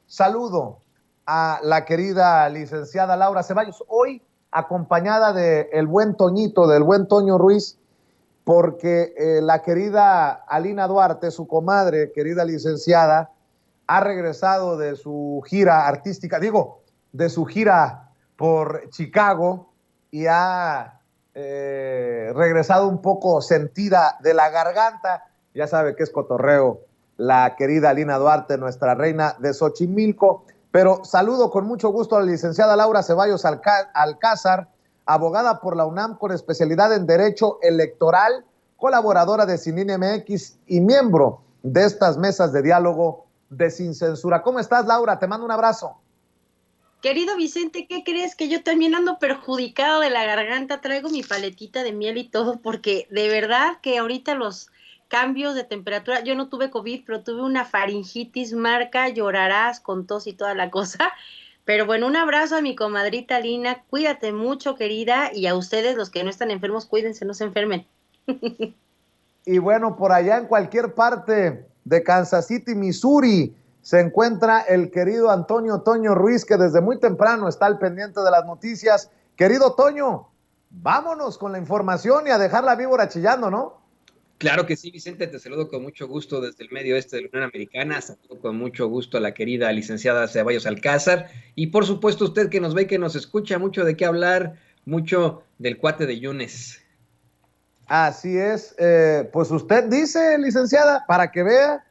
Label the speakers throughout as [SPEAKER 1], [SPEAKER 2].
[SPEAKER 1] saludo a la querida licenciada Laura Ceballos, hoy acompañada de el buen Toñito, del buen Toño Ruiz, porque la querida Alina Duarte, su comadre, querida licenciada, ha regresado de su gira artística, digo, de su gira por Chicago y ha regresado un poco sentida de la garganta. Ya sabe que es cotorreo la querida Alina Duarte, nuestra reina de Xochimilco. Pero saludo con mucho gusto a la licenciada Laura Ceballos Alcázar, abogada por la UNAM con especialidad en Derecho Electoral, colaboradora de Cinine MX y miembro de estas mesas de diálogo de Sin Censura. ¿Cómo estás, Laura? Te mando un abrazo.
[SPEAKER 2] Querido Vicente, ¿qué crees? Que yo también ando perjudicado de la garganta, traigo mi paletita de miel y todo, porque de verdad que ahorita los cambios de temperatura, yo no tuve COVID, pero tuve una faringitis marca, llorarás con tos y toda la cosa. Pero bueno, un abrazo a mi comadrita Lina, cuídate mucho, querida, y a ustedes, los que no están enfermos, cuídense, no se enfermen.
[SPEAKER 1] Y bueno, por allá en cualquier parte de Kansas City, Missouri, se encuentra el querido Antonio Toño Ruiz, que desde muy temprano está al pendiente de las noticias. Querido Toño, vámonos con la información y a dejar la víbora chillando, ¿no?
[SPEAKER 3] Claro que sí, Vicente, te saludo con mucho gusto desde el medio este de la Unión Americana, saludo con mucho gusto a la querida licenciada Ceballos Alcázar y por supuesto usted que nos ve y que nos escucha, mucho de qué hablar, mucho del cuate de Yunes.
[SPEAKER 1] Así es, pues usted dice, licenciada, para que vea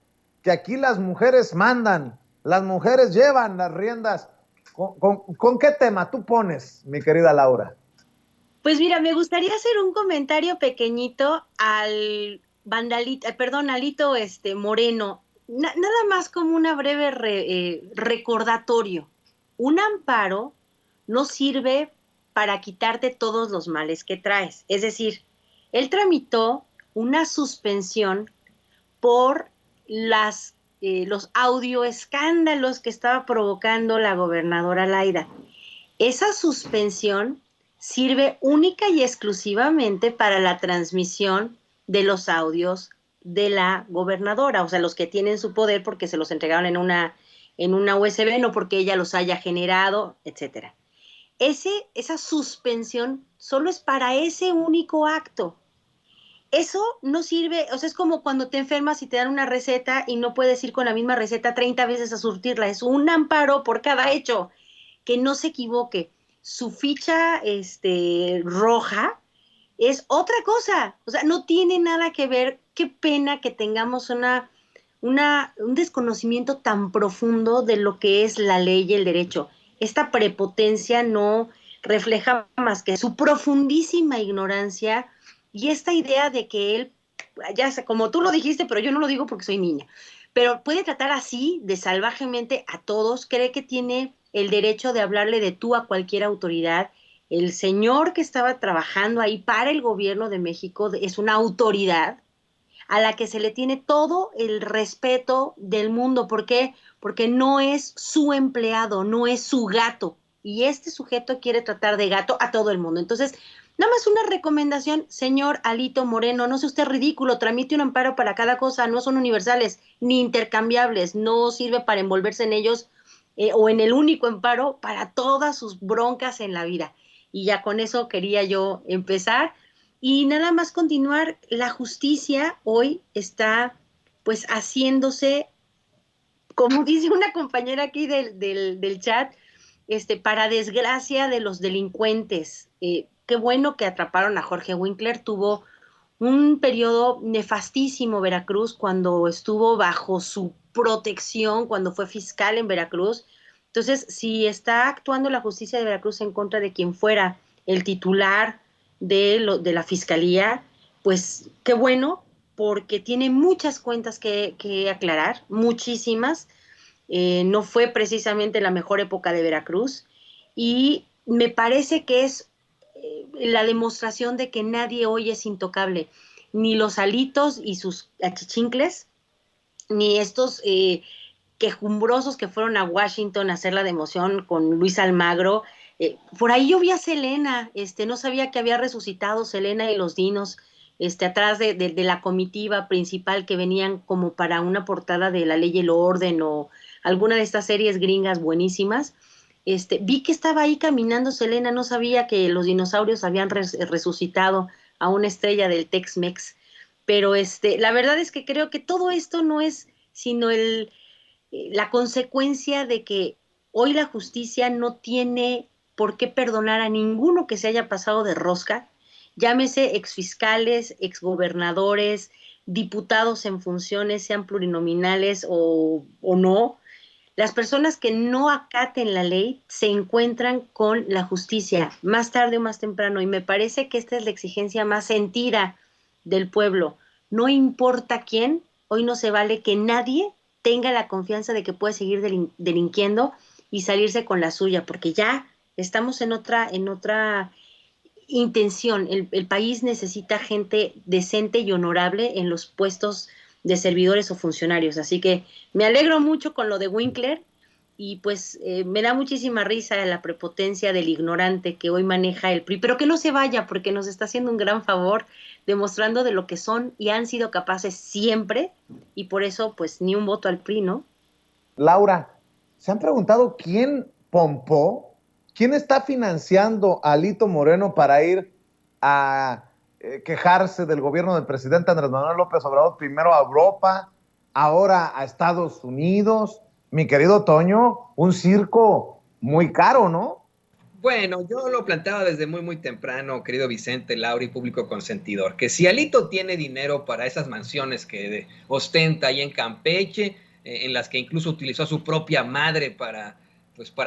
[SPEAKER 1] que aquí las mujeres mandan, las mujeres llevan las riendas. ¿Con qué tema tú pones, mi querida Laura?
[SPEAKER 2] Pues mira, me gustaría hacer un comentario pequeñito al vandalito, perdón, Alito Moreno, nada más como una breve recordatorio. Un amparo no sirve para quitarte todos los males que traes. Es decir, él tramitó una suspensión por los audioescándalos que estaba provocando la gobernadora Laida. Esa suspensión sirve única y exclusivamente para la transmisión de los audios de la gobernadora, o sea, los que tienen su poder porque se los entregaron en una USB, no porque ella los haya generado, etcétera. Esa suspensión solo es para ese único acto. Eso no sirve, o sea, es como cuando te enfermas y te dan una receta y no puedes ir con la misma receta 30 veces a surtirla. Es un amparo por cada hecho. Que no se equivoque. Su ficha roja es otra cosa. O sea, no tiene nada que ver. Qué pena que tengamos un desconocimiento tan profundo de lo que es la ley y el derecho. Esta prepotencia no refleja más que su profundísima ignorancia y esta idea de que él, ya sé, como tú lo dijiste, pero yo no lo digo porque soy niña, pero puede tratar así de salvajemente a todos, cree que tiene el derecho de hablarle de tú a cualquier autoridad. El señor que estaba trabajando ahí para el gobierno de México es una autoridad a la que se le tiene todo el respeto del mundo. ¿Por qué? Porque no es su empleado, no es su gato. Y este sujeto quiere tratar de gato a todo el mundo. Entonces, nada más una recomendación, señor Alito Moreno, no sea usted ridículo, tramite un amparo para cada cosa, no son universales ni intercambiables, no sirve para envolverse en ellos o en el único amparo para todas sus broncas en la vida. Y ya con eso quería yo empezar. Y nada más continuar, la justicia hoy está pues haciéndose, como dice una compañera aquí del chat, para desgracia de los delincuentes. Qué bueno que atraparon a Jorge Winkler, tuvo un periodo nefastísimo Veracruz cuando estuvo bajo su protección, cuando fue fiscal en Veracruz. Entonces, si está actuando la justicia de Veracruz en contra de quien fuera el titular de la fiscalía, pues qué bueno, porque tiene muchas cuentas que aclarar, muchísimas. No fue precisamente la mejor época de Veracruz y me parece que es la demostración de que nadie hoy es intocable, ni los alitos y sus achichincles, ni estos quejumbrosos que fueron a Washington a hacer la democión con Luis Almagro. Por ahí yo vi a Selena, no sabía que había resucitado Selena y los dinos, atrás de la comitiva principal que venían como para una portada de La Ley y el Orden o alguna de estas series gringas buenísimas. Vi que estaba ahí caminando Selena, no sabía que los dinosaurios habían resucitado a una estrella del Tex-Mex, pero la verdad es que creo que todo esto no es sino la consecuencia de que hoy la justicia no tiene por qué perdonar a ninguno que se haya pasado de rosca, llámese exfiscales, exgobernadores, diputados en funciones, sean plurinominales o no. Las personas que no acaten la ley se encuentran con la justicia más tarde o más temprano, y me parece que esta es la exigencia más sentida del pueblo. No importa quién, hoy no se vale que nadie tenga la confianza de que puede seguir delinquiendo y salirse con la suya, porque ya estamos en otra intención. El país necesita gente decente y honorable en los puestos de servidores o funcionarios. Así que me alegro mucho con lo de Winkler y pues me da muchísima risa la prepotencia del ignorante que hoy maneja el PRI, pero que no se vaya porque nos está haciendo un gran favor demostrando de lo que son y han sido capaces siempre, y por eso pues ni un voto al PRI, ¿no?
[SPEAKER 1] Laura, ¿se han preguntado quién pompó? ¿Quién está financiando a Alito Moreno para ir a quejarse del gobierno del presidente Andrés Manuel López Obrador, primero a Europa, ahora a Estados Unidos? Mi querido Toño, un circo muy caro, ¿no?
[SPEAKER 3] Bueno, yo lo planteaba desde muy temprano, querido Vicente, Laura y público consentidor, que si Alito tiene dinero para esas mansiones que ostenta ahí en Campeche, en las que incluso utilizó a su propia madre para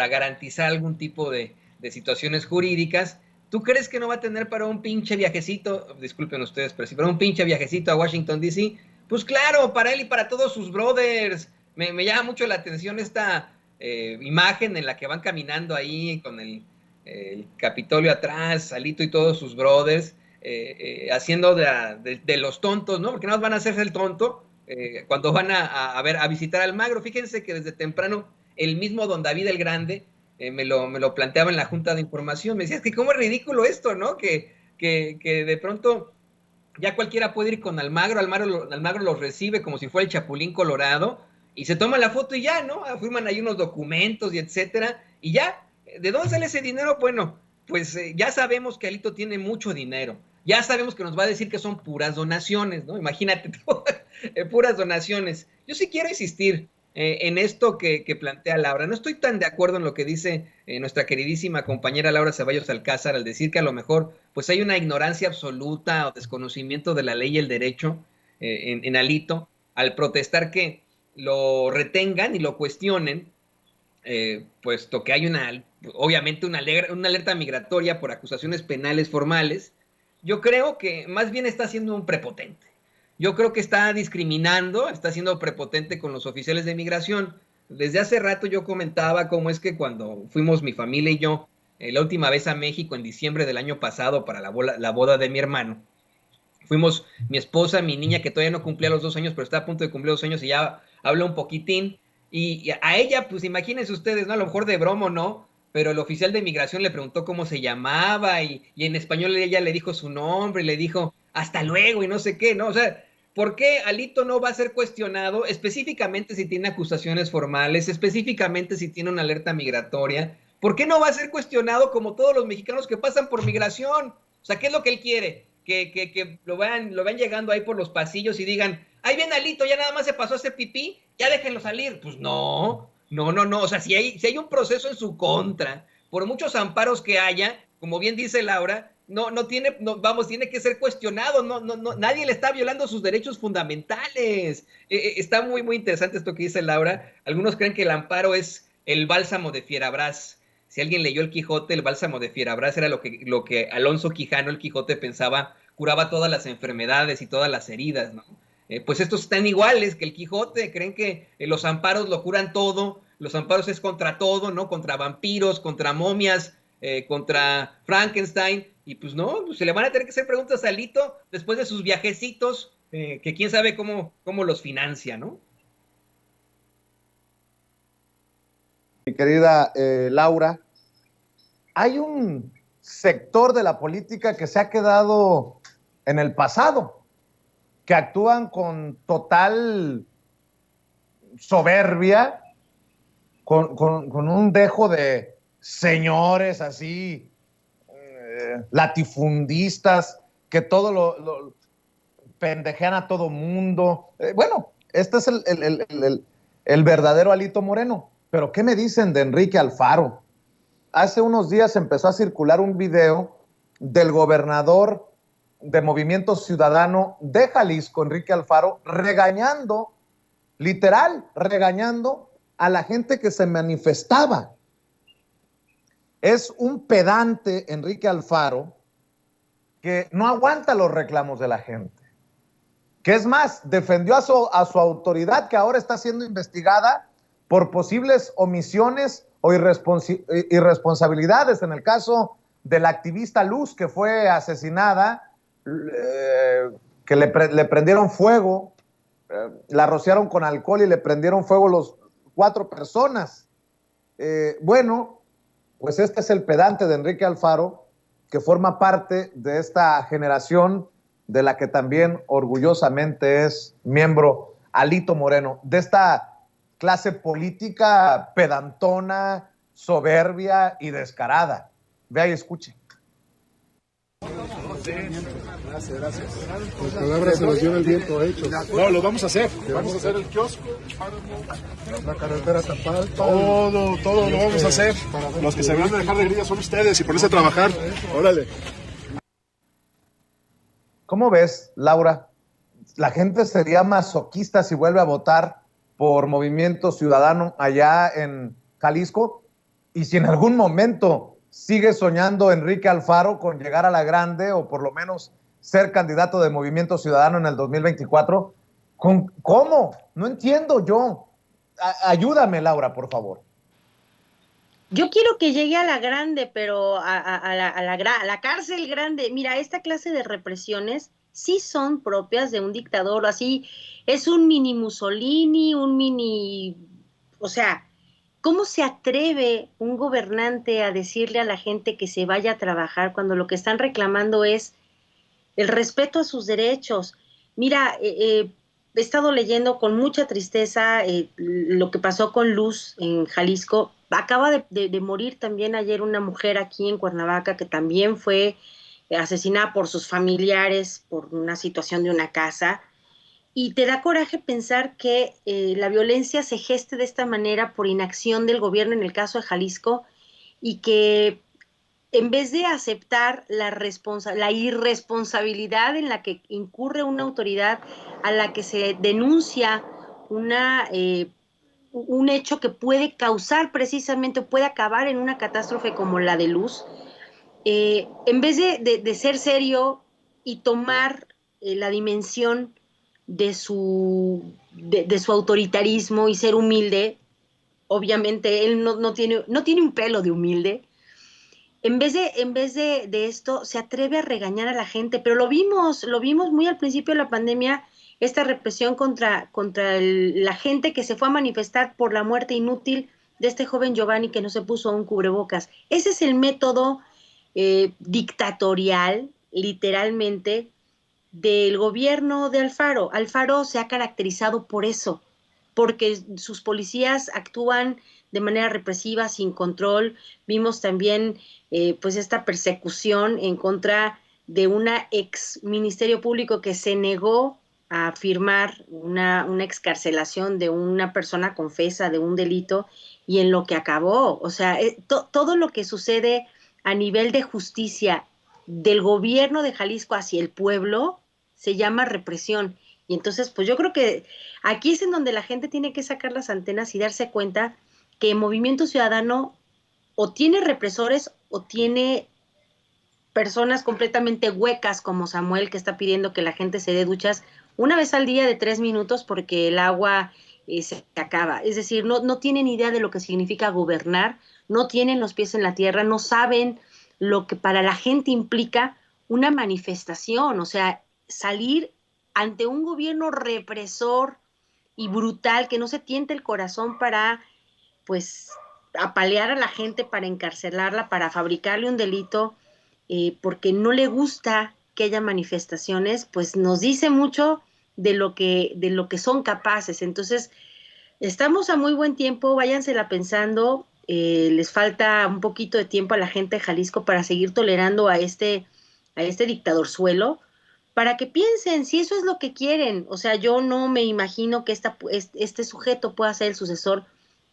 [SPEAKER 3] garantizar algún tipo de situaciones jurídicas, ¿tú crees que no va a tener para un pinche viajecito, disculpen ustedes, pero si para un pinche viajecito a Washington, D.C.? Pues claro, para él y para todos sus brothers. Me llama mucho la atención esta imagen en la que van caminando ahí con el Capitolio atrás, Alito y todos sus brothers, haciendo de los tontos, ¿no? Porque no van a hacerse el tonto cuando van a visitar Almagro. Fíjense que desde temprano el mismo don David el Grande me lo planteaba en la Junta de Información. Me decía, es que cómo es ridículo esto, ¿no? Que de pronto ya cualquiera puede ir con Almagro los recibe como si fuera el Chapulín Colorado y se toma la foto y ya, ¿no? Firman ahí unos documentos y etcétera, y ya. ¿De dónde sale ese dinero? Bueno, pues ya sabemos que Alito tiene mucho dinero. Ya sabemos que nos va a decir que son puras donaciones, ¿no? Imagínate, puras donaciones. Yo sí quiero insistir en esto que plantea Laura. No estoy tan de acuerdo en lo que dice nuestra queridísima compañera Laura Ceballos Alcázar al decir que a lo mejor pues hay una ignorancia absoluta o desconocimiento de la ley y el derecho en Alito al protestar que lo retengan y lo cuestionen, puesto que hay obviamente una alerta migratoria por acusaciones penales formales. Yo creo que más bien está siendo un prepotente. Yo creo que está discriminando, está siendo prepotente con los oficiales de migración. Desde hace rato yo comentaba cómo es que cuando fuimos mi familia y yo la última vez a México en diciembre del año pasado para la boda de mi hermano, fuimos mi esposa, mi niña que todavía no cumplía los 2 años, pero está a punto de cumplir 2 años y ya habla un poquitín. Y a ella, pues imagínense ustedes, ¿no? A lo mejor de broma o no, pero el oficial de migración le preguntó cómo se llamaba y en español ella le dijo su nombre y le dijo hasta luego y no sé qué, ¿no? O sea, ¿por qué Alito no va a ser cuestionado específicamente si tiene acusaciones formales, específicamente si tiene una alerta migratoria? ¿Por qué no va a ser cuestionado como todos los mexicanos que pasan por migración? O sea, ¿qué es lo que él quiere? Que lo vean llegando ahí por los pasillos y digan, ahí viene Alito, ya nada más se pasó a hacer pipí, ya déjenlo salir. Pues no. O sea, si hay un proceso en su contra, por muchos amparos que haya, como bien dice Laura, tiene que ser cuestionado. Nadie le está violando sus derechos fundamentales. Está muy interesante esto que dice Laura. Algunos creen que el amparo es el bálsamo de Fierabras. Si alguien leyó el Quijote, el bálsamo de Fierabras era lo que Alonso Quijano, el Quijote, pensaba curaba todas las enfermedades y todas las heridas, ¿no? Pues estos están iguales que el Quijote, creen que los amparos lo curan todo, los amparos es contra todo, ¿no? Contra vampiros, contra momias, contra Frankenstein, y pues no, pues se le van a tener que hacer preguntas a Alito después de sus viajecitos, que quién sabe cómo los financia, ¿no?
[SPEAKER 1] Mi querida Laura, hay un sector de la política que se ha quedado en el pasado, que actúan con total soberbia con un dejo de señores así, latifundistas, que todo lo pendejean a todo mundo. Bueno, este es el verdadero Alito Moreno. Pero ¿qué me dicen de Enrique Alfaro? Hace unos días empezó a circular un video del gobernador de Movimiento Ciudadano de Jalisco, Enrique Alfaro, regañando, literal, regañando a la gente que se manifestaba. Es un pedante, Enrique Alfaro, que no aguanta los reclamos de la gente. Que es más, defendió a su autoridad, que ahora está siendo investigada por posibles omisiones o irresponsabilidades en el caso de la activista Luz, que fue asesinada, que le prendieron fuego, la rociaron con alcohol y le prendieron fuego los 4 personas. Bueno, pues este es el pedante de Enrique Alfaro, que forma parte de esta generación de la que también orgullosamente es miembro Alito Moreno, de esta clase política pedantona, soberbia y descarada. Vea y escuche.
[SPEAKER 4] Gracias. Las palabras se las lleva el viento hechos.
[SPEAKER 5] No, lo vamos a hacer. Vamos a hacer el kiosco,
[SPEAKER 4] la carretera Tapalpa.
[SPEAKER 5] Todo lo vamos a hacer. Los que se van a dejar de grillas son ustedes y ponerse a trabajar. Órale.
[SPEAKER 1] ¿Cómo ves, Laura? ¿La gente sería masoquista si vuelve a votar por Movimiento Ciudadano allá en Jalisco? Y si en algún momento sigue soñando Enrique Alfaro con llegar a la grande o por lo menos ser candidato de Movimiento Ciudadano en el 2024, ¿cómo? No entiendo yo. Ayúdame, Laura, por favor.
[SPEAKER 2] Yo quiero que llegue a la grande, pero a la cárcel grande. Mira, esta clase de represiones sí son propias de un dictador, así es un mini Mussolini, o sea, ¿cómo se atreve un gobernante a decirle a la gente que se vaya a trabajar cuando lo que están reclamando es el respeto a sus derechos? Mira, he estado leyendo con mucha tristeza lo que pasó con Luz en Jalisco. Acaba de morir también ayer una mujer aquí en Cuernavaca que también fue asesinada por sus familiares por una situación de una casa. Y te da coraje pensar que la violencia se geste de esta manera por inacción del gobierno en el caso de Jalisco y que en vez de aceptar la irresponsabilidad en la que incurre una autoridad a la que se denuncia un hecho que puede causar precisamente, puede acabar en una catástrofe como la de Luz, en vez de ser serio y tomar la dimensión de su autoritarismo y ser humilde, obviamente él no tiene un pelo de humilde. En vez de esto, se atreve a regañar a la gente, pero lo vimos muy al principio de la pandemia, esta represión contra la gente que se fue a manifestar por la muerte inútil de este joven Giovanni que no se puso un cubrebocas. Ese es el método dictatorial, literalmente, del gobierno de Alfaro. Alfaro se ha caracterizado por eso, porque sus policías actúan de manera represiva, sin control. Vimos también pues esta persecución en contra de una ex ministerio público que se negó a firmar una excarcelación de una persona confesa de un delito y en lo que acabó. O sea, todo lo que sucede a nivel de justicia del gobierno de Jalisco hacia el pueblo se llama represión. Y entonces, pues yo creo que aquí es en donde la gente tiene que sacar las antenas y darse cuenta que Movimiento Ciudadano o tiene represores o tiene personas completamente huecas como Samuel, que está pidiendo que la gente se dé duchas una vez al día de 3 minutos porque el agua se acaba. Es decir, no tienen idea de lo que significa gobernar, no tienen los pies en la tierra, no saben lo que para la gente implica una manifestación, o sea, salir ante un gobierno represor y brutal que no se tiente el corazón para, pues, apalear a la gente, para encarcelarla, para fabricarle un delito, porque no le gusta que haya manifestaciones, pues nos dice mucho de lo que son capaces. Entonces, Estamos a muy buen tiempo, váyansela pensando, les falta un poquito de tiempo a la gente de Jalisco para seguir tolerando a este dictadorzuelo, para que piensen si eso es lo que quieren. O sea, yo no me imagino que este sujeto pueda ser el sucesor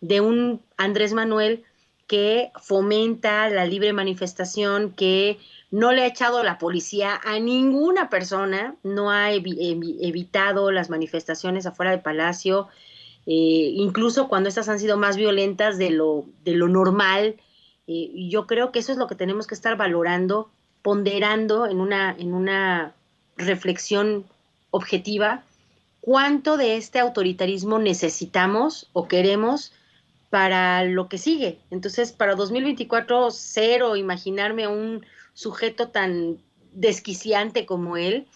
[SPEAKER 2] de un Andrés Manuel que fomenta la libre manifestación, que no le ha echado la policía a ninguna persona, no ha evitado las manifestaciones afuera del Palacio, incluso cuando estas han sido más violentas de lo normal. Yo creo que eso es lo que tenemos que estar valorando, ponderando en una reflexión objetiva, cuánto de este autoritarismo necesitamos o queremos para lo que sigue. Entonces, para 2024, cero imaginarme a un sujeto tan desquiciante como él,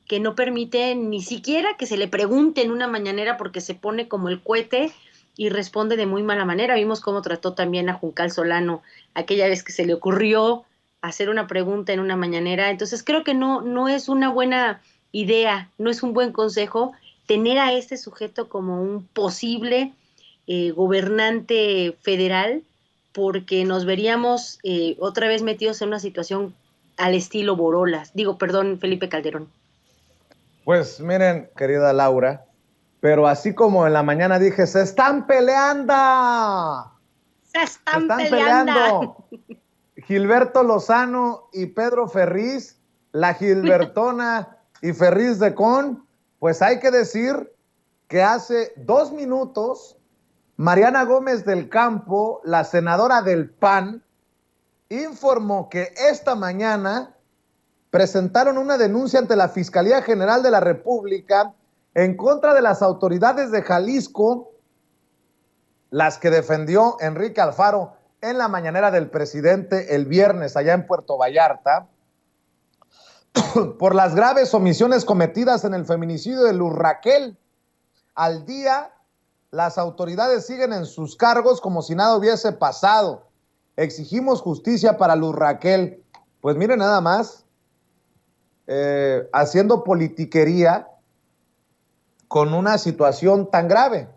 [SPEAKER 2] que no permite ni siquiera que se le pregunte en una mañanera porque se pone como el cohete y responde de muy mala manera. Vimos cómo trató también a Juncal Solano aquella vez que se le ocurrió hacer una pregunta en una mañanera. Entonces creo que no es una buena idea, no es un buen consejo tener a este sujeto como un posible gobernante federal, porque nos veríamos otra vez metidos en una situación al estilo Borolas. Digo, perdón, Felipe Calderón.
[SPEAKER 1] Pues miren, querida Laura, pero así como en la mañana dije, ¡se están peleando!
[SPEAKER 2] ¡Se están peleando!
[SPEAKER 1] Gilberto Lozano y Pedro Ferriz, la Gilbertona y Ferriz de Con, pues hay que decir que hace 2 minutos Mariana Gómez del Campo, la senadora del PAN, informó que esta mañana presentaron una denuncia ante la Fiscalía General de la República en contra de las autoridades de Jalisco, las que defendió Enrique Alfaro en la mañanera del presidente el viernes allá en Puerto Vallarta, por las graves omisiones cometidas en el feminicidio de Luz Raquel. Al día, las autoridades siguen en sus cargos como si nada hubiese pasado. Exigimos justicia para Luz Raquel. Pues miren nada más, haciendo politiquería con una situación tan grave.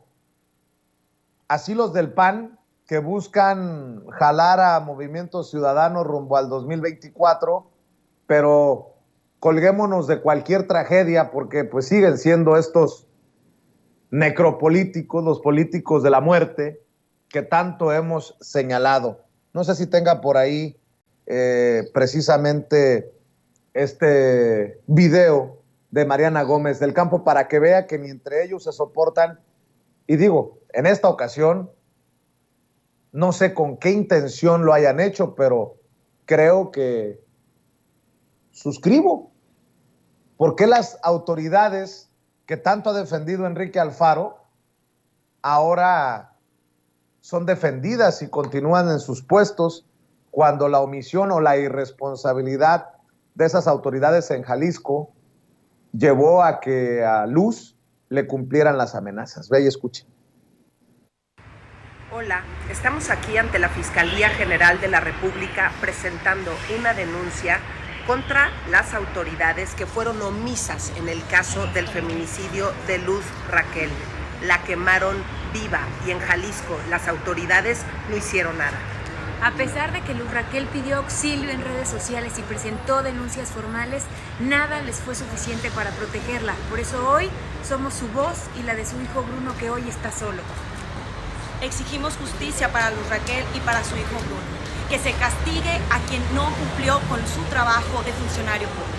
[SPEAKER 1] Así los del PAN, que buscan jalar a Movimiento Ciudadano rumbo al 2024, pero colguémonos de cualquier tragedia, porque pues siguen siendo estos necropolíticos, los políticos de la muerte, que tanto hemos señalado. No sé si tenga por ahí precisamente este video de Mariana Gómez del Campo para que vea que ni entre ellos se soportan. Y digo, en esta ocasión, no sé con qué intención lo hayan hecho, pero creo que suscribo. ¿Por qué las autoridades que tanto ha defendido Enrique Alfaro ahora son defendidas y continúan en sus puestos cuando la omisión o la irresponsabilidad de esas autoridades en Jalisco llevó a que a Luz le cumplieran las amenazas? Ve y escuche.
[SPEAKER 6] Hola, estamos aquí ante la Fiscalía General de la República presentando una denuncia contra las autoridades que fueron omisas en el caso del feminicidio de Luz Raquel. La quemaron viva y en Jalisco las autoridades no hicieron nada.
[SPEAKER 7] A pesar de que Luz Raquel pidió auxilio en redes sociales y presentó denuncias formales, nada les fue suficiente para protegerla. Por eso hoy somos su voz y la de su hijo Bruno, que hoy está solo.
[SPEAKER 8] Exigimos justicia para Luz Raquel y para su hijo Bruno. Que se castigue a quien no cumplió con su trabajo de funcionario público.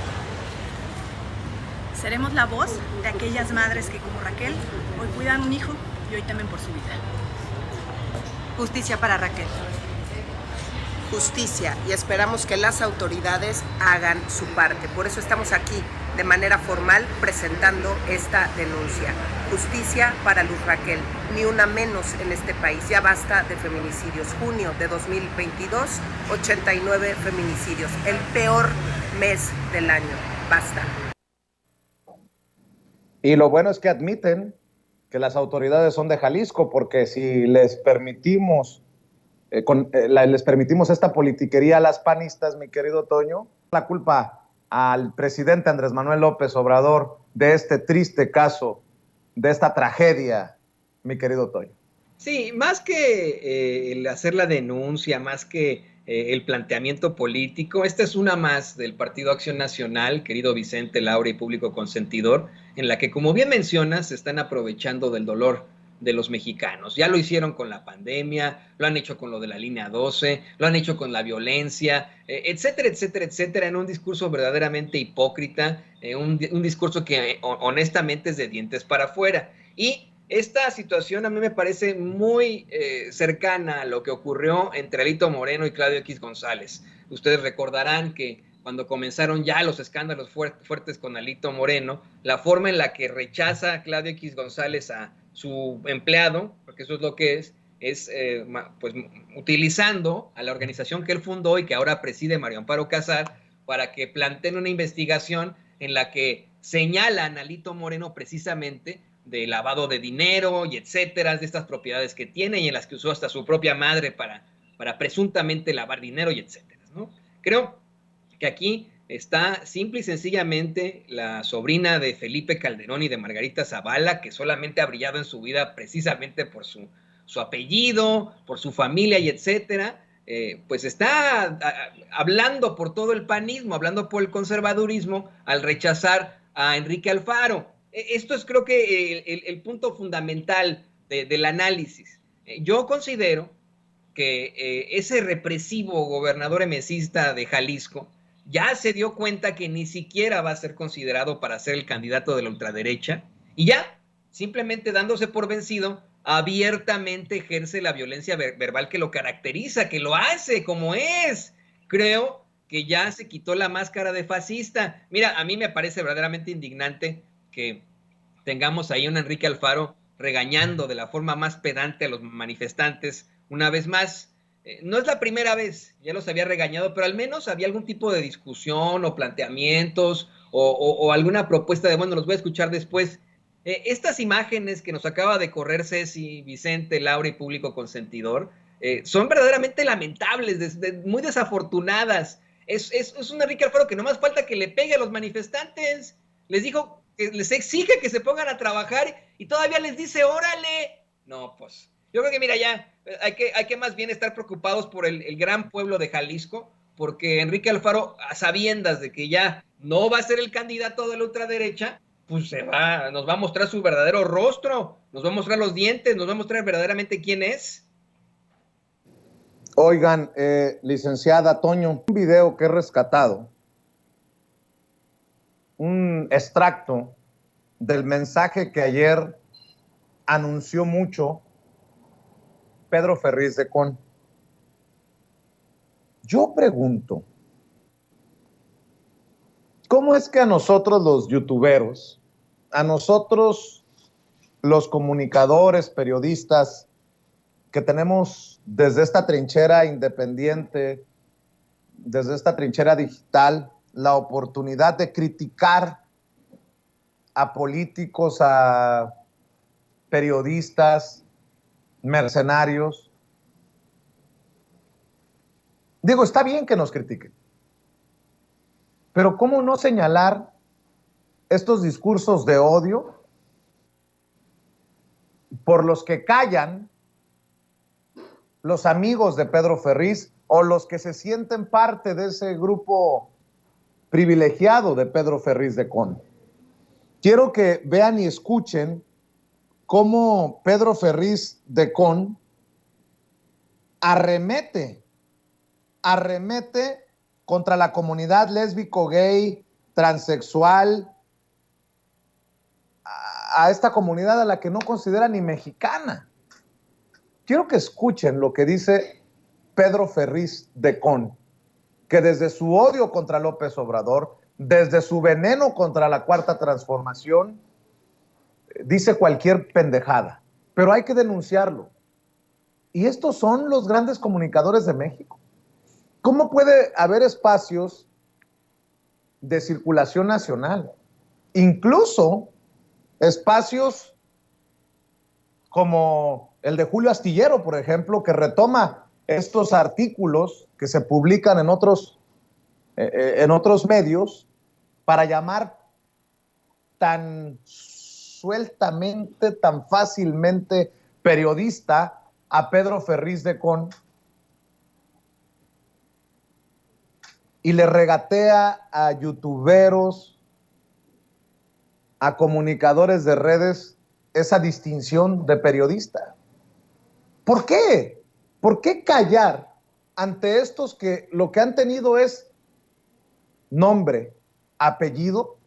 [SPEAKER 8] Seremos la voz de aquellas madres que, como Raquel, hoy cuidan un hijo y hoy temen por su vida.
[SPEAKER 6] Justicia para Raquel. Justicia, y esperamos que las autoridades hagan su parte. Por eso estamos aquí de manera formal presentando esta denuncia. Justicia para Luz Raquel, ni una menos en este país. Ya basta de feminicidios. Junio de 2022, 89 feminicidios. El peor mes del año. Basta.
[SPEAKER 1] Y lo bueno es que admiten que las autoridades son de Jalisco, porque si les permitimos esta politiquería a las panistas, mi querido Toño, la culpa al presidente Andrés Manuel López Obrador de este triste caso, de esta tragedia mi querido Toño.
[SPEAKER 3] Sí, más que el hacer la denuncia, más que el planteamiento político, esta es una más del Partido Acción Nacional, querido Vicente, Laura y público consentidor, en la que, como bien mencionas, se están aprovechando del dolor de los mexicanos. Ya lo hicieron con la pandemia, lo han hecho con lo de la línea 12, lo han hecho con la violencia, etcétera, etcétera, etcétera, en un discurso verdaderamente hipócrita, un discurso que honestamente es de dientes para afuera. Y esta situación a mí me parece muy cercana a lo que ocurrió entre Alito Moreno y Claudio X González. Ustedes recordarán que cuando comenzaron ya los escándalos fuertes con Alito Moreno, la forma en la que rechaza Claudio X González a su empleado, porque eso es lo que es pues utilizando a la organización que él fundó y que ahora preside Mario Amparo Casar para que planteen una investigación en la que señalan a Alito Moreno precisamente de lavado de dinero y etcétera, de estas propiedades que tiene y en las que usó hasta su propia madre para presuntamente lavar dinero y etcétera, ¿no? Creo que aquí está simple y sencillamente la sobrina de Felipe Calderón y de Margarita Zavala, que solamente ha brillado en su vida precisamente por su apellido, por su familia y etcétera, pues está hablando por todo el panismo, hablando por el conservadurismo al rechazar a Enrique Alfaro. Esto es, creo que, el punto fundamental del análisis. Yo considero que ese represivo gobernador emesista de Jalisco ya se dio cuenta que ni siquiera va a ser considerado para ser el candidato de la ultraderecha y ya, simplemente dándose por vencido, abiertamente ejerce la violencia verbal que lo caracteriza, que lo hace como es. Creo que ya se quitó la máscara de fascista. Mira, a mí me parece verdaderamente indignante que tengamos ahí a un Enrique Alfaro regañando de la forma más pedante a los manifestantes una vez más. No es la primera vez, ya los había regañado, pero al menos había algún tipo de discusión o planteamientos o alguna propuesta de, bueno, los voy a escuchar después. Estas imágenes que nos acaba de correr Ceci, Vicente, Laura y público consentidor son verdaderamente lamentables, muy desafortunadas. Es un Enrique Alfaro que no más falta que le pegue a los manifestantes. Les dijo que les exige que se pongan a trabajar y todavía les dice, órale. No, pues, yo creo que mira, ya hay que más bien estar preocupados por el gran pueblo de Jalisco, porque Enrique Alfaro, a sabiendas de que ya no va a ser el candidato de la ultraderecha, pues nos va a mostrar su verdadero rostro, nos va a mostrar los dientes, nos va a mostrar verdaderamente quién es.
[SPEAKER 1] Oigan, licenciada Toño, un video que he rescatado, un extracto del mensaje que ayer anunció mucho Pedro Ferriz de Con. Yo pregunto, ¿cómo es que a nosotros los youtuberos, a nosotros los comunicadores, periodistas, que tenemos desde esta trinchera independiente, desde esta trinchera digital, la oportunidad de criticar a políticos, a periodistas, mercenarios? Digo, está bien que nos critiquen, pero ¿cómo no señalar estos discursos de odio por los que callan los amigos de Pedro Ferriz o los que se sienten parte de ese grupo privilegiado de Pedro Ferriz de Con? Quiero que vean y escuchen cómo Pedro Ferriz de Con arremete contra la comunidad lésbico, gay, transexual, a esta comunidad a la que no considera ni mexicana. Quiero que escuchen lo que dice Pedro Ferriz de Con, que desde su odio contra López Obrador, desde su veneno contra la Cuarta Transformación, dice cualquier pendejada, pero hay que denunciarlo. Y estos son los grandes comunicadores de México. ¿Cómo puede haber espacios de circulación nacional? Incluso espacios como el de Julio Astillero, por ejemplo, que retoma estos artículos que se publican en otros medios para llamar tan sueltamente, tan fácilmente periodista a Pedro Ferriz de Con y le regatea a youtuberos, a comunicadores de redes, esa distinción de periodista? ¿Por qué? ¿Por qué callar ante estos que lo que han tenido es nombre, apellido,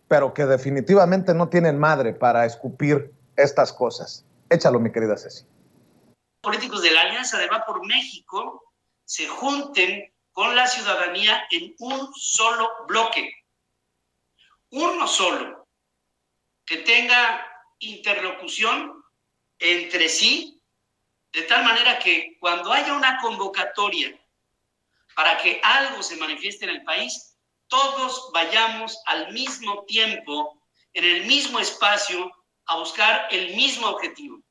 [SPEAKER 1] pero que definitivamente no tienen madre para escupir estas cosas? Échalo, mi querida Ceci.
[SPEAKER 9] Políticos de la Alianza de Va por México se junten con la ciudadanía en un solo bloque, uno solo, que tenga interlocución entre sí, de tal manera que cuando haya una convocatoria para que algo se manifieste en el país, todos vayamos al mismo tiempo, en el mismo espacio, a buscar el mismo objetivo.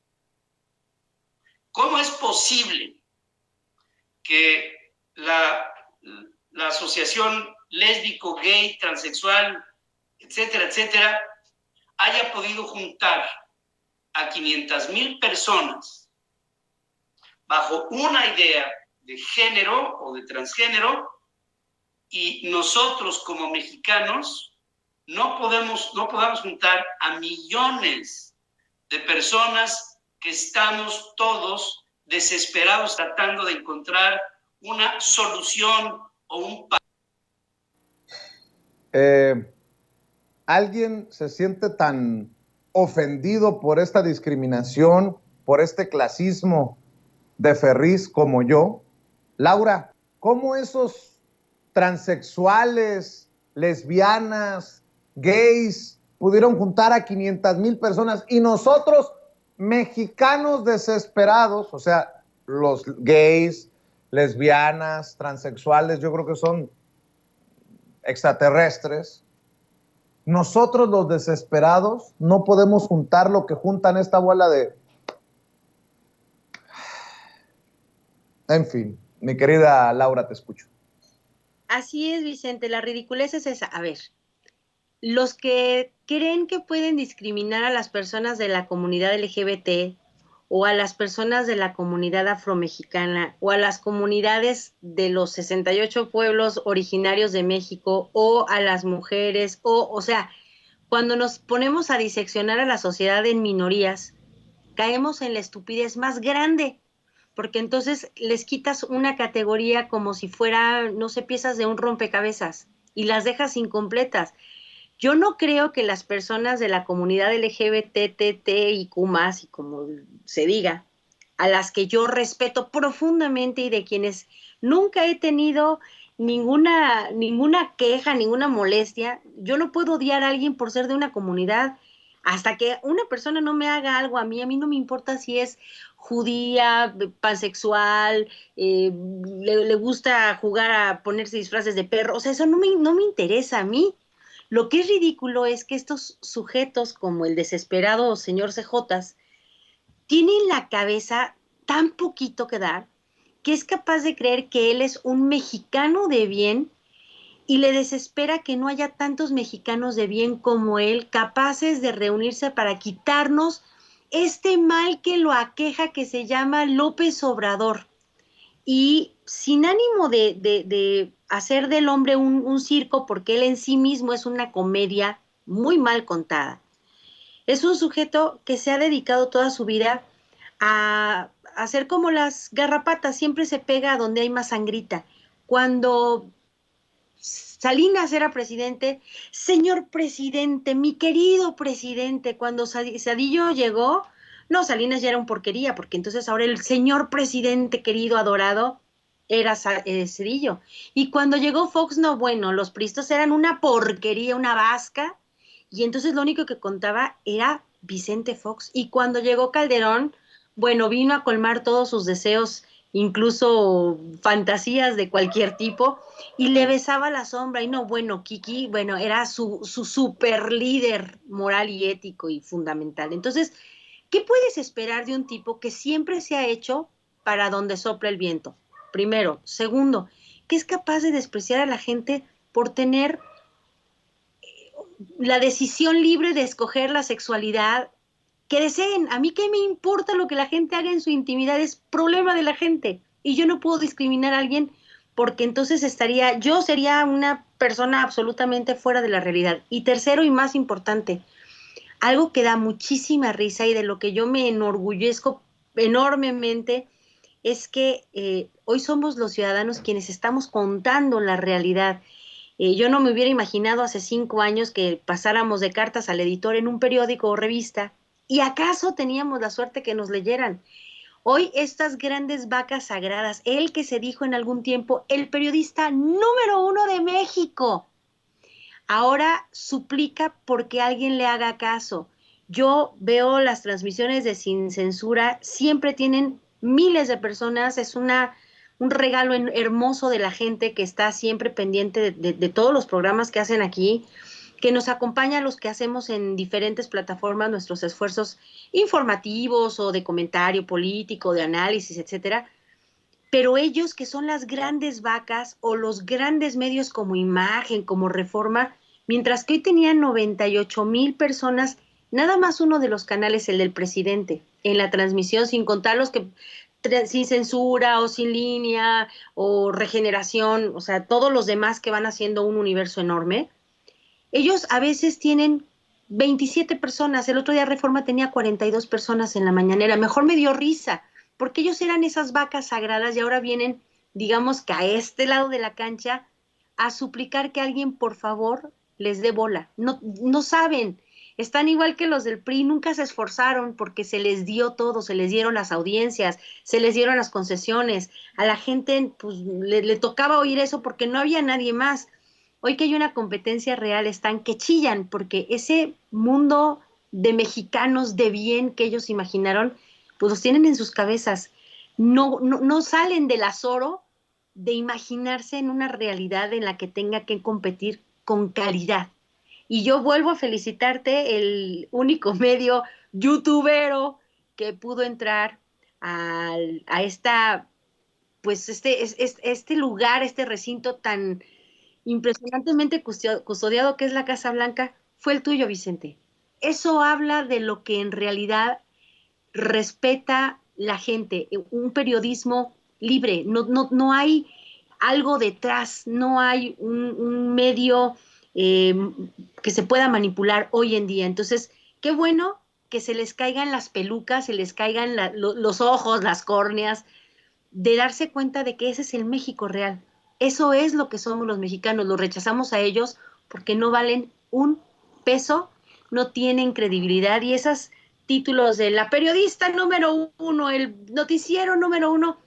[SPEAKER 9] ¿Cómo es posible que la asociación lésbico, gay, transexual, etcétera, etcétera, haya podido juntar a 500,000 personas bajo una idea de género o de transgénero, y nosotros como mexicanos no podamos juntar a millones de personas que estamos todos desesperados tratando de encontrar una solución o un
[SPEAKER 1] ¿Alguien se siente tan ofendido por esta discriminación, por este clasismo de Ferriz como yo? Laura, ¿cómo esos transexuales, lesbianas, gays pudieron juntar a 500,000 personas y nosotros, mexicanos desesperados, o sea, los gays, lesbianas, transexuales, yo creo que son extraterrestres, nosotros los desesperados no podemos juntar lo que juntan esta bola de... En fin, mi querida Laura, te escucho.
[SPEAKER 2] Así es, Vicente, la ridiculez es esa. A ver, los que creen que pueden discriminar a las personas de la comunidad LGBT o a las personas de la comunidad afromexicana o a las comunidades de los 68 pueblos originarios de México o a las mujeres, o sea, cuando nos ponemos a diseccionar a la sociedad en minorías, caemos en la estupidez más grande, porque entonces les quitas una categoría como si fuera, no sé, piezas de un rompecabezas y las dejas incompletas. Yo no creo que las personas de la comunidad LGBTTIQ+, y como se diga, a las que yo respeto profundamente y de quienes nunca he tenido ninguna queja, ninguna molestia, yo no puedo odiar a alguien por ser de una comunidad. Hasta que una persona no me haga algo a mí no me importa si es judía, pansexual, le gusta jugar a ponerse disfraces de perro, o sea, eso no me interesa a mí. Lo que es ridículo es que estos sujetos, como el desesperado señor Cejotas, tienen la cabeza tan poquito que dar, que es capaz de creer que él es un mexicano de bien y le desespera que no haya tantos mexicanos de bien como él, capaces de reunirse para quitarnos este mal que lo aqueja, que se llama López Obrador. Y sin ánimo de hacer del hombre un circo, porque él en sí mismo es una comedia muy mal contada. Es un sujeto que se ha dedicado toda su vida a hacer como las garrapatas, siempre se pega a donde hay más sangrita. Cuando Salinas era presidente, señor presidente, mi querido presidente, cuando Zedillo llegó, no, Salinas ya era un porquería, porque entonces ahora el señor presidente querido, adorado, era Zedillo. Y cuando llegó Fox, no, bueno, los priistas eran una porquería, una vasca, y entonces lo único que contaba era Vicente Fox. Y cuando llegó Calderón, bueno, vino a colmar todos sus deseos, incluso fantasías de cualquier tipo, y le besaba la sombra, y no, bueno, Kiki, bueno, era su super líder moral y ético y fundamental. Entonces, ¿qué puedes esperar de un tipo que siempre se ha hecho para donde sopla el viento? Primero. Segundo, que es capaz de despreciar a la gente por tener la decisión libre de escoger la sexualidad que deseen. A mí qué me importa lo que la gente haga en su intimidad, es problema de la gente. Y yo no puedo discriminar a alguien porque entonces yo sería una persona absolutamente fuera de la realidad. Y tercero y más importante, algo que da muchísima risa y de lo que yo me enorgullezco enormemente es que hoy somos los ciudadanos quienes estamos contando la realidad. Yo no me hubiera imaginado hace 5 años que pasáramos de cartas al editor en un periódico o revista y acaso teníamos la suerte que nos leyeran. Hoy estas grandes vacas sagradas, el que se dijo en algún tiempo, el periodista número 1 de México, ahora suplica porque alguien le haga caso. Yo veo las transmisiones de Sin Censura, siempre tienen miles de personas, es un regalo hermoso de la gente que está siempre pendiente de todos los programas que hacen aquí, que nos acompaña a los que hacemos en diferentes plataformas nuestros esfuerzos informativos o de comentario político, de análisis, etcétera. Pero ellos que son las grandes vacas o los grandes medios como Imagen, como Reforma, mientras que hoy tenían 98,000 personas, nada más uno de los canales, el del presidente, en la transmisión, sin contar los que Sin Censura o Sin Línea o Regeneración, o sea, todos los demás que van haciendo un universo enorme. Ellos a veces tienen 27 personas. El otro día Reforma tenía 42 personas en la mañanera. Mejor me dio risa, porque ellos eran esas vacas sagradas y ahora vienen, digamos que a este lado de la cancha, a suplicar que alguien, por favor, les dé bola. No saben. Están igual que los del PRI, nunca se esforzaron porque se les dio todo, se les dieron las audiencias, se les dieron las concesiones. A la gente pues, le tocaba oír eso porque no había nadie más. Hoy que hay una competencia real, están que chillan, porque ese mundo de mexicanos de bien que ellos imaginaron, pues los tienen en sus cabezas. No salen del azoro de imaginarse en una realidad en la que tenga que competir con calidad. Y yo vuelvo a felicitarte, el único medio youtubero que pudo entrar a esta, pues este lugar, este recinto tan impresionantemente custodiado que es la Casa Blanca, fue el tuyo, Vicente. Eso habla de lo que en realidad respeta la gente, un periodismo libre, no hay algo detrás, no hay un medio que se pueda manipular hoy en día. Entonces, qué bueno que se les caigan las pelucas, se les caigan los ojos, las córneas, de darse cuenta de que ese es el México real. Eso es lo que somos los mexicanos, los rechazamos a ellos porque no valen un peso, no tienen credibilidad y esos títulos de la periodista número 1, el noticiero número 1,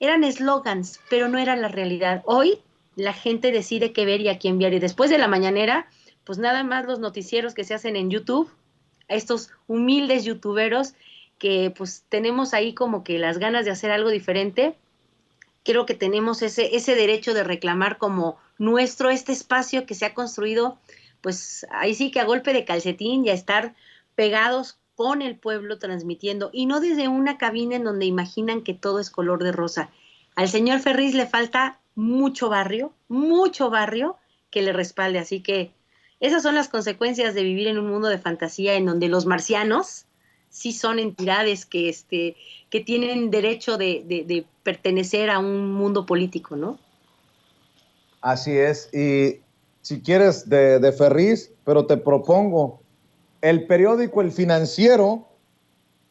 [SPEAKER 2] eran eslogans, pero no era la realidad. Hoy la gente decide qué ver y a quién ver y después de la mañanera, pues nada más los noticieros que se hacen en YouTube, a estos humildes youtuberos que pues tenemos ahí como que las ganas de hacer algo diferente. Creo que tenemos ese derecho de reclamar como nuestro este espacio que se ha construido, pues ahí sí que a golpe de calcetín y a estar pegados con el pueblo transmitiendo, y no desde una cabina en donde imaginan que todo es color de rosa. Al señor Ferriz le falta mucho barrio que le respalde, así que esas son las consecuencias de vivir en un mundo de fantasía en donde los marcianos sí son entidades que tienen derecho de pertenecer a un mundo político, ¿no?
[SPEAKER 1] Así es, y si quieres de Ferriz, pero te propongo, el periódico El Financiero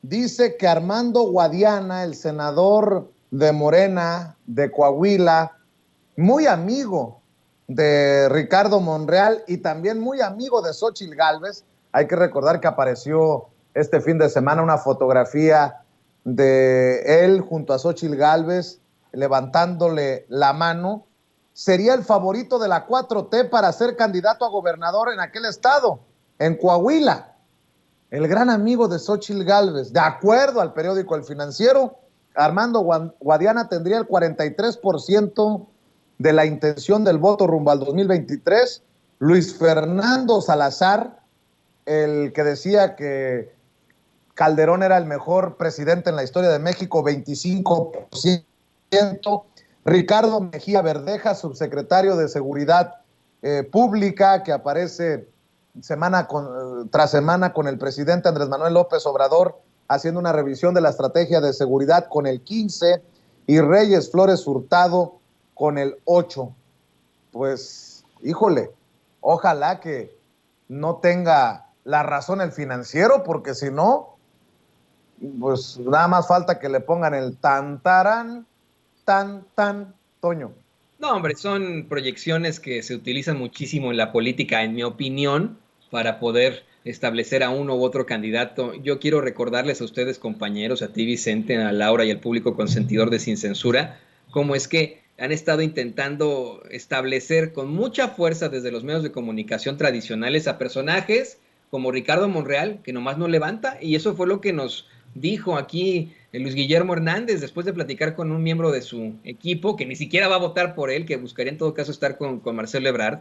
[SPEAKER 1] dice que Armando Guadiana, el senador de Morena, de Coahuila, muy amigo de Ricardo Monreal y también muy amigo de Xóchitl Gálvez, hay que recordar que apareció este fin de semana una fotografía de él junto a Xóchitl Gálvez levantándole la mano, sería el favorito de la 4T para ser candidato a gobernador en aquel estado, en Coahuila. El gran amigo de Xóchitl Gálvez, de acuerdo al periódico El Financiero, Armando Guadiana tendría el 43% de la intención del voto rumbo al 2023. Luis Fernando Salazar, el que decía que Calderón era el mejor presidente en la historia de México, 25%. Ricardo Mejía Verdeja, subsecretario de Seguridad Pública, que aparece tras semana con el presidente Andrés Manuel López Obrador haciendo una revisión de la estrategia de seguridad con el 15 y Reyes Flores Hurtado con el 8. Pues, híjole, ojalá que no tenga la razón el financiero, porque si no, pues nada más falta que le pongan el tan, tarán, tan, Toño.
[SPEAKER 3] No, hombre, son proyecciones que se utilizan muchísimo en la política, en mi opinión, para poder establecer a uno u otro candidato. Yo quiero recordarles a ustedes, compañeros, a ti, Vicente, a Laura y al público consentidor de Sin Censura, cómo es que han estado intentando establecer con mucha fuerza desde los medios de comunicación tradicionales a personajes como Ricardo Monreal, que nomás no levanta, y eso fue lo que nos dijo aquí Luis Guillermo Hernández después de platicar con un miembro de su equipo que ni siquiera va a votar por él, que buscaría en todo caso estar con Marcelo Ebrard.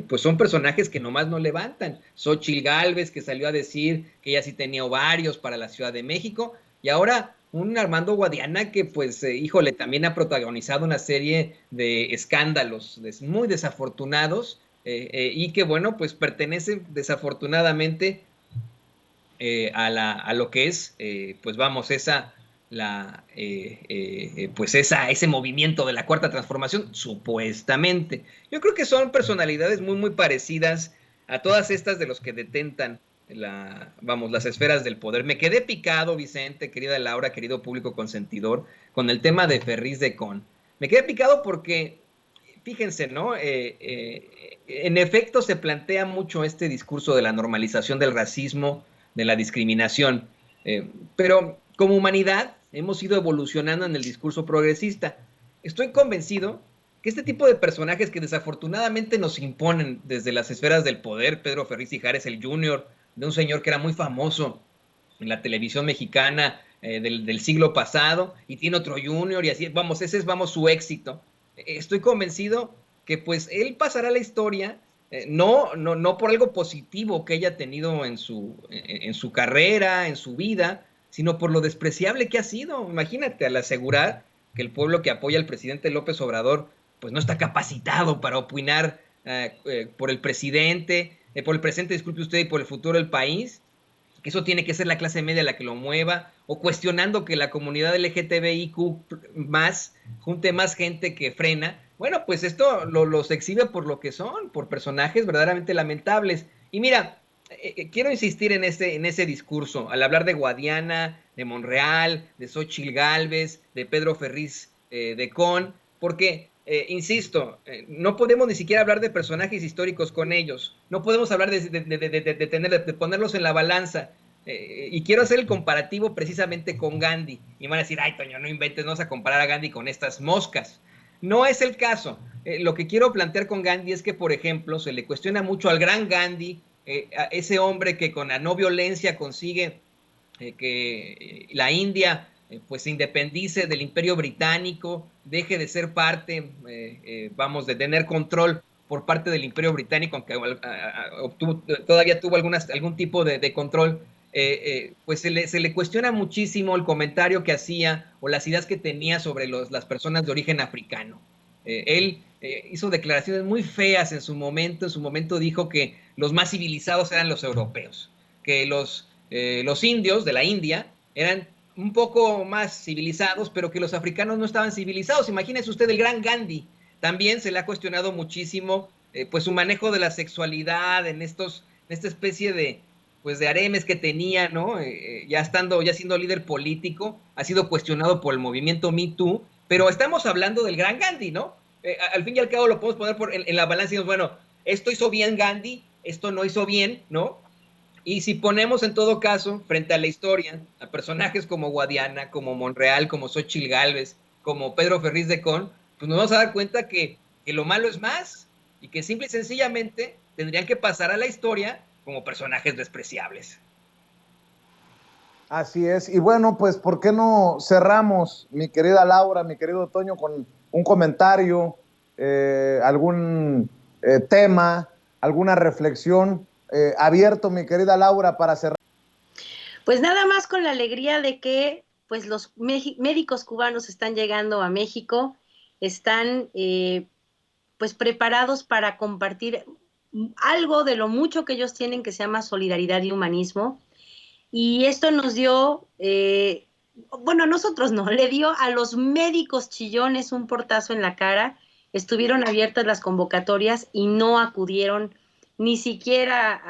[SPEAKER 3] Pues son personajes que nomás no levantan. Xóchitl Gálvez, que salió a decir que ella sí tenía ovarios para la Ciudad de México, y ahora un Armando Guadiana que pues, híjole, también ha protagonizado una serie de escándalos muy desafortunados, y que bueno, pues pertenece desafortunadamente a lo que es, pues vamos, ese movimiento de la Cuarta Transformación, supuestamente. Yo creo que son personalidades muy, muy parecidas a todas estas de los que detentan las esferas del poder. Me quedé picado, Vicente, querida Laura, querido público consentidor, con el tema de Ferriz de Con. Me quedé picado porque, fíjense, ¿no? En efecto, se plantea mucho este discurso de la normalización del racismo, de la discriminación, pero como humanidad hemos ido evolucionando en el discurso progresista. Estoy convencido que este tipo de personajes que desafortunadamente nos imponen desde las esferas del poder, Pedro Ferriz Ijares el Jr., de un señor que era muy famoso en la televisión mexicana del siglo pasado, y tiene otro Junior, y así, vamos, ese es su éxito. Estoy convencido que pues él pasará a la historia, no por algo positivo que haya tenido en su carrera, en su vida, sino por lo despreciable que ha sido. Imagínate, al asegurar que el pueblo que apoya al presidente López Obrador pues no está capacitado para opinar por el presente, disculpe usted, y por el futuro del país, que eso tiene que ser la clase media la que lo mueva, o cuestionando que la comunidad LGTBIQ más junte más gente que frena. Bueno, pues esto los exhibe por lo que son, por personajes verdaderamente lamentables. Y mira, quiero insistir en ese discurso, al hablar de Guadiana, de Monreal, de Xóchitl Gálvez, de Pedro Ferriz de Con, porque, insisto, no podemos ni siquiera hablar de personajes históricos con ellos, no podemos hablar de ponerlos en la balanza. Y quiero hacer el comparativo precisamente con Gandhi. Y van a decir, ay, Toño, no inventes, no vas a comparar a Gandhi con estas moscas. No es el caso. Lo que quiero plantear con Gandhi es que, por ejemplo, se le cuestiona mucho al gran Gandhi, a ese hombre que con la no violencia consigue que la India pues se independice del Imperio Británico, deje de ser parte, de tener control por parte del Imperio Británico, aunque todavía tuvo algún tipo de control. Pues se le cuestiona muchísimo el comentario que hacía o las ideas que tenía sobre las personas de origen africano. Él hizo declaraciones muy feas en su momento dijo que los más civilizados eran los europeos, que los indios de la India eran un poco más civilizados, pero que los africanos no estaban civilizados. Imagínese usted, el gran Gandhi. También se le ha cuestionado muchísimo pues su manejo de la sexualidad en esta especie de haremes que tenía, ¿no? Ya siendo líder político, ha sido cuestionado por el movimiento Me Too, pero estamos hablando del gran Gandhi, ¿no? Al fin y al cabo lo podemos poner en la balanza y decimos, bueno, esto hizo bien Gandhi, esto no hizo bien, ¿no? Y si ponemos en todo caso, frente a la historia, a personajes como Guadiana, como Monreal, como Xóchitl Gálvez, como Pedro Ferriz de Con, pues nos vamos a dar cuenta que lo malo es más y que simple y sencillamente tendrían que pasar a la historia como personajes despreciables.
[SPEAKER 1] Así es. Y bueno, pues, ¿por qué no cerramos, mi querida Laura, mi querido Toño, con un comentario, algún tema, alguna reflexión abierto, mi querida Laura, para cerrar?
[SPEAKER 2] Pues nada más con la alegría de que pues los médicos cubanos están llegando a México, están pues preparados para compartir algo de lo mucho que ellos tienen que se llama solidaridad y humanismo. Y esto nos dio, bueno, a nosotros no, le dio a los médicos chillones un portazo en la cara. Estuvieron abiertas las convocatorias y no acudieron ni siquiera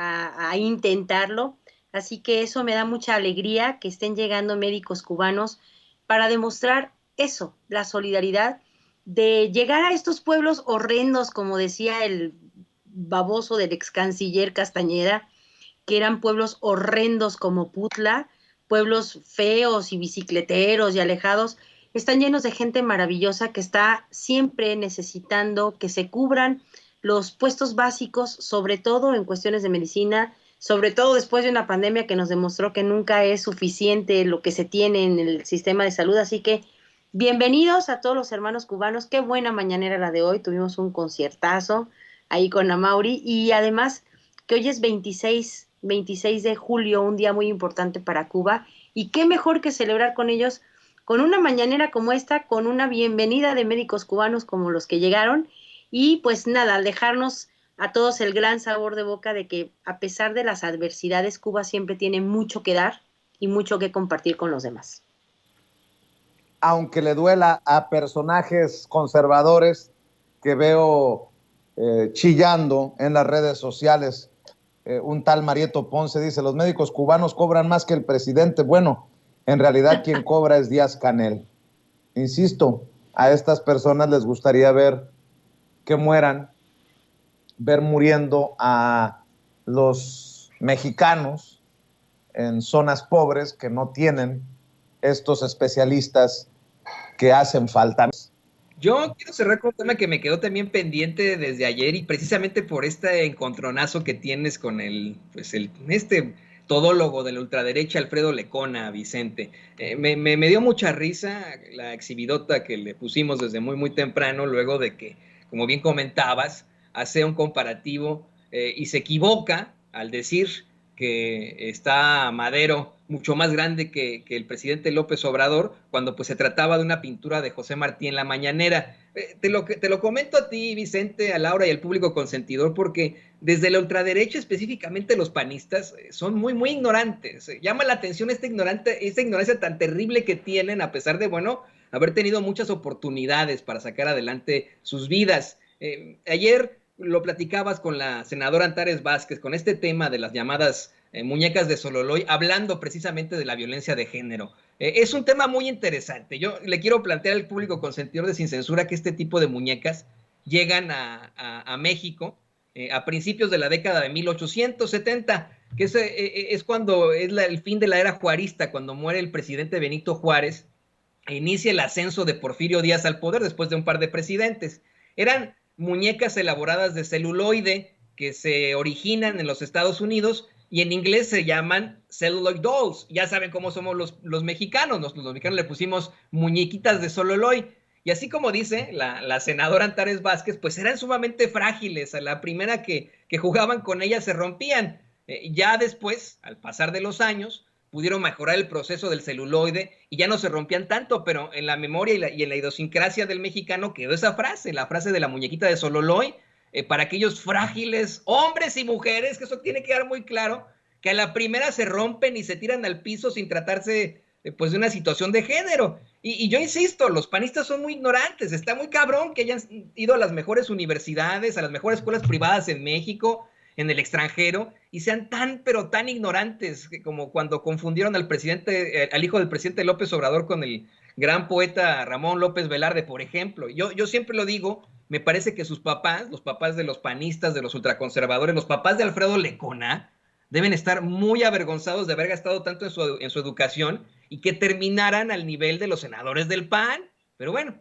[SPEAKER 2] a intentarlo. Así que eso me da mucha alegría que estén llegando médicos cubanos para demostrar eso, la solidaridad de llegar a estos pueblos horrendos, como decía el baboso del ex canciller Castañeda, que eran pueblos horrendos como Putla, pueblos feos y bicicleteros y alejados. Están llenos de gente maravillosa que está siempre necesitando que se cubran los puestos básicos, sobre todo en cuestiones de medicina, sobre todo después de una pandemia que nos demostró que nunca es suficiente lo que se tiene en el sistema de salud. Así que bienvenidos a todos los hermanos cubanos. Qué buena mañanera la de hoy. Tuvimos un conciertazo ahí con Amaury, y además que hoy es 26 de julio, un día muy importante para Cuba, y qué mejor que celebrar con ellos con una mañanera como esta, con una bienvenida de médicos cubanos como los que llegaron, y pues nada, al dejarnos a todos el gran sabor de boca de que a pesar de las adversidades, Cuba siempre tiene mucho que dar y mucho que compartir con los demás.
[SPEAKER 1] Aunque le duela a personajes conservadores que veo chillando en las redes sociales, un tal Marieto Ponce dice, los médicos cubanos cobran más que el presidente. Bueno, en realidad quien cobra es Díaz-Canel. Insisto, a estas personas les gustaría ver que mueran, ver muriendo a los mexicanos en zonas pobres que no tienen estos especialistas que hacen falta.
[SPEAKER 3] Yo quiero cerrar con un tema que me quedó también pendiente desde ayer, y precisamente por este encontronazo que tienes con este todólogo de la ultraderecha, Alfredo Lecona, Vicente. Me dio mucha risa la exhibidota que le pusimos desde muy temprano, luego de que, como bien comentabas, hace un comparativo y se equivoca al decir que está Madero mucho más grande que el presidente López Obrador, cuando pues se trataba de una pintura de José Martí en la mañanera. Te lo comento a ti, Vicente, a Laura y al público consentidor, porque desde la ultraderecha, específicamente los panistas, son muy ignorantes. Llama la atención esta ignorancia tan terrible que tienen, a pesar de, bueno, haber tenido muchas oportunidades para sacar adelante sus vidas. Ayer lo platicabas con la senadora Antares Vázquez, con este tema de las llamadas muñecas de Sololoy, hablando precisamente de la violencia de género. Es un tema muy interesante. Yo le quiero plantear al público consentidor de Sin Censura que este tipo de muñecas llegan a México a principios de la década de 1870, que es cuando es el fin de la era juarista, cuando muere el presidente Benito Juárez e inicia el ascenso de Porfirio Díaz al poder después de un par de presidentes. Eran muñecas elaboradas de celuloide que se originan en los Estados Unidos y en inglés se llaman celluloid dolls. Ya saben cómo somos los mexicanos. Los mexicanos le pusimos muñequitas de celuloid. Y así como dice la senadora Antares Vázquez, pues eran sumamente frágiles. A la primera que jugaban con ellas se rompían. Ya después, al pasar de los años, pudieron mejorar el proceso del celuloide y ya no se rompían tanto, pero en la memoria y en la idiosincrasia del mexicano quedó esa frase, la frase de la muñequita de Sololoy, para aquellos frágiles hombres y mujeres, que eso tiene que quedar muy claro, que a la primera se rompen y se tiran al piso sin tratarse pues de una situación de género. Y yo insisto, los panistas son muy ignorantes. Está muy cabrón que hayan ido a las mejores universidades, a las mejores escuelas privadas en México, en el extranjero, y sean pero tan ignorantes como cuando confundieron al hijo del presidente López Obrador con el gran poeta Ramón López Velarde, por ejemplo. Yo siempre lo digo, me parece que sus papás, los papás de los panistas, de los ultraconservadores, los papás de Alfredo Lecona, deben estar muy avergonzados de haber gastado tanto en su educación y que terminaran al nivel de los senadores del PAN. Pero bueno,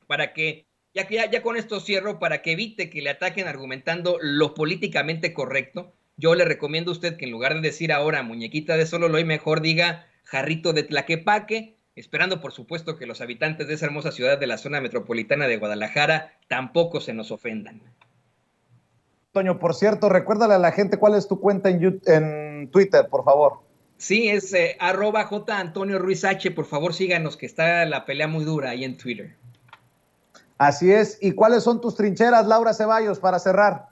[SPEAKER 3] para que ya con esto cierro, para que evite que le ataquen argumentando lo políticamente correcto, yo le recomiendo a usted que en lugar de decir ahora muñequita de Sololoy, mejor diga jarrito de Tlaquepaque, esperando por supuesto que los habitantes de esa hermosa ciudad de la zona metropolitana de Guadalajara tampoco se nos ofendan.
[SPEAKER 1] Toño, por cierto, recuérdale a la gente cuál es tu cuenta en Twitter, por favor.
[SPEAKER 3] Sí, es @JAntonioRuizH, por favor síganos, que está la pelea muy dura ahí en Twitter.
[SPEAKER 1] Así es. ¿Y cuáles son tus trincheras, Laura Ceballos, para cerrar?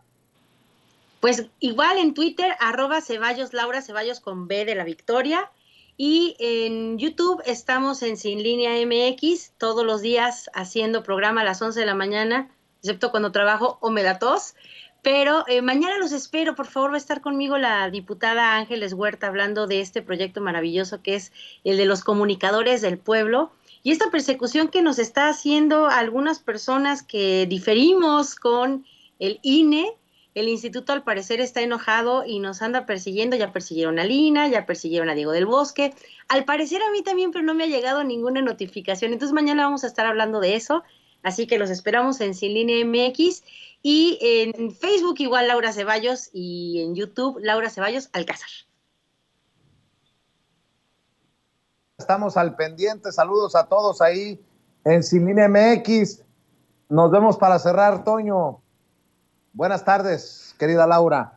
[SPEAKER 2] Pues igual en Twitter, @Ceballos, Laura Ceballos con B de la Victoria. Y en YouTube estamos en Sin Línea MX, todos los días haciendo programa a las 11 de la mañana, excepto cuando trabajo o me da tos. Pero mañana los espero, por favor, va a estar conmigo la diputada Ángeles Huerta hablando de este proyecto maravilloso que es el de los comunicadores del pueblo y esta persecución que nos está haciendo algunas personas que diferimos con el INE. El instituto al parecer está enojado y nos anda persiguiendo, ya persiguieron a Lina, ya persiguieron a Diego del Bosque, al parecer a mí también, pero no me ha llegado ninguna notificación, entonces mañana vamos a estar hablando de eso, así que los esperamos en Sin Línea MX y en Facebook igual Laura Ceballos y en YouTube Laura Ceballos Alcázar.
[SPEAKER 1] Estamos al pendiente, saludos a todos ahí en Sin Línea MX, nos vemos para cerrar, Toño. Buenas tardes, querida Laura.